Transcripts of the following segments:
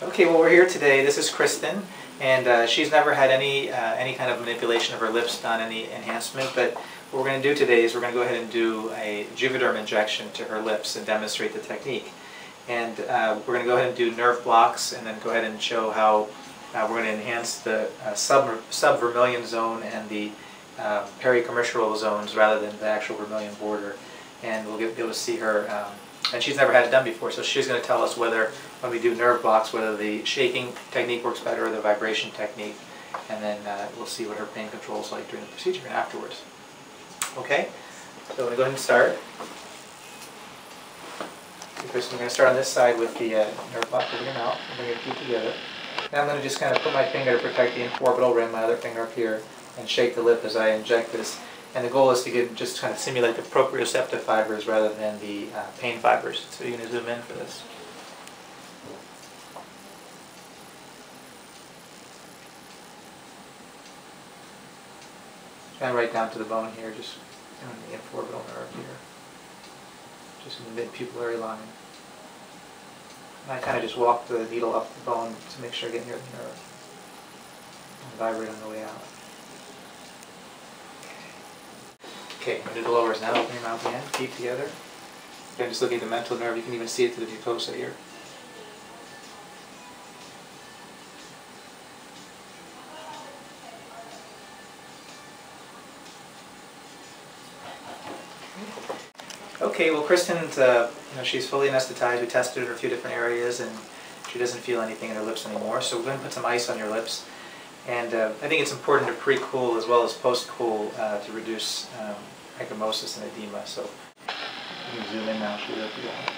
Okay, well, we're here today. This is Kristin, and she's never had any kind of manipulation of her lips done, any enhancement, but what we're going to do today is we're going to go ahead and do a Juvederm injection to her lips and demonstrate the technique. And we're going to go ahead and do nerve blocks and then go ahead and show how we're going to enhance the sub-vermilion zone and the pericommercial zones rather than the actual vermilion border. And we'll be able to see her, and she's never had it done before, so she's going to tell us whether, when we do nerve blocks, whether the shaking technique works better or the vibration technique, and then we'll see what her pain control is like during the procedure and afterwards. Okay, so I'm going to go ahead and start. Because we're going to start on this side with the nerve block over your mouth, and bring your feet together. And I'm going to just kind of put my finger to protect the infraorbital rim, my other finger up here, and shake the lip as I inject this. And the goal is to get just kind of simulate the proprioceptive fibers rather than the pain fibers. So you're going to zoom in for this. And right down to the bone here, just in the infraorbital nerve here. Just in the mid-pupillary line. And I kind of just walk the needle up the bone to make sure I get near the nerve. And vibrate on the way out. Okay, I'm going to do the lowers now. Open your mouth again, feet together. Again, just looking at the mental nerve, you can even see it through the mucosa here. Okay, well, Kristin's, she's fully anesthetized. We tested her in a few different areas, and she doesn't feel anything in her lips anymore. So we're going to put some ice on your lips. And I think it's important to pre-cool as well as post-cool to reduce ecchymosis and edema. So you can zoom in now, show you if you want.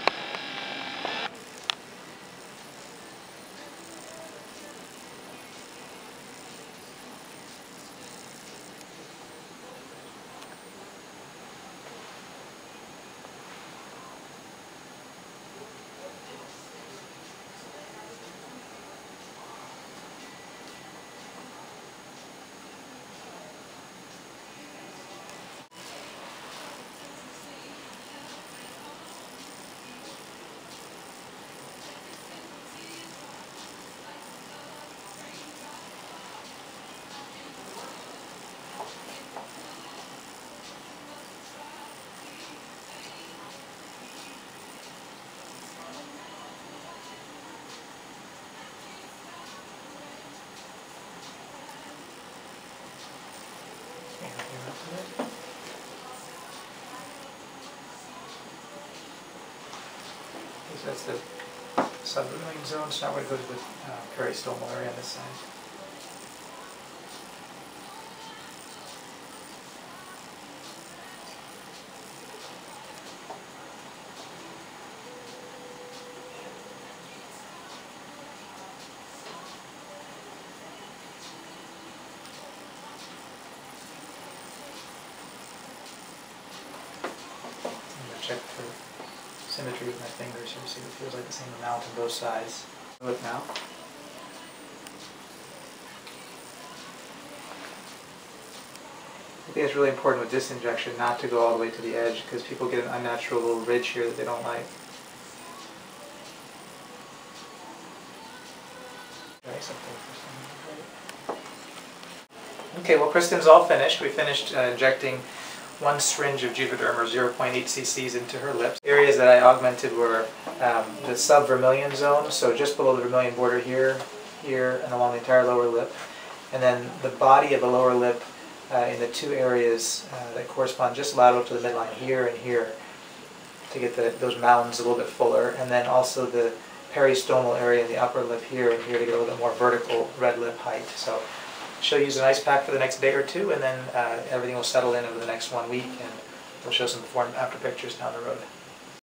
So that's the sub-vermilion zone, so now we're going to go to the peristomal area on this side. Check for symmetry with my fingers here, see if it feels like the same amount on both sides. Look now. I think it's really important with this injection not to go all the way to the edge because people get an unnatural little ridge here that they don't like. Okay, well, Kristin's all finished. We finished injecting 1 syringe of Juvederm, or 0.8 cc's, into her lips. Areas that I augmented were the sub-vermilion zone, so just below the vermilion border here, here, and along the entire lower lip. And then the body of the lower lip in the 2 areas that correspond just lateral to the midline, here and here, to get those mounds a little bit fuller. And then also the peristomal area in the upper lip here and here to get a little bit more vertical red lip height. So she'll use an ice pack for the next day or 2, and then everything will settle in over the next 1 week, and we'll show some before and after pictures down the road.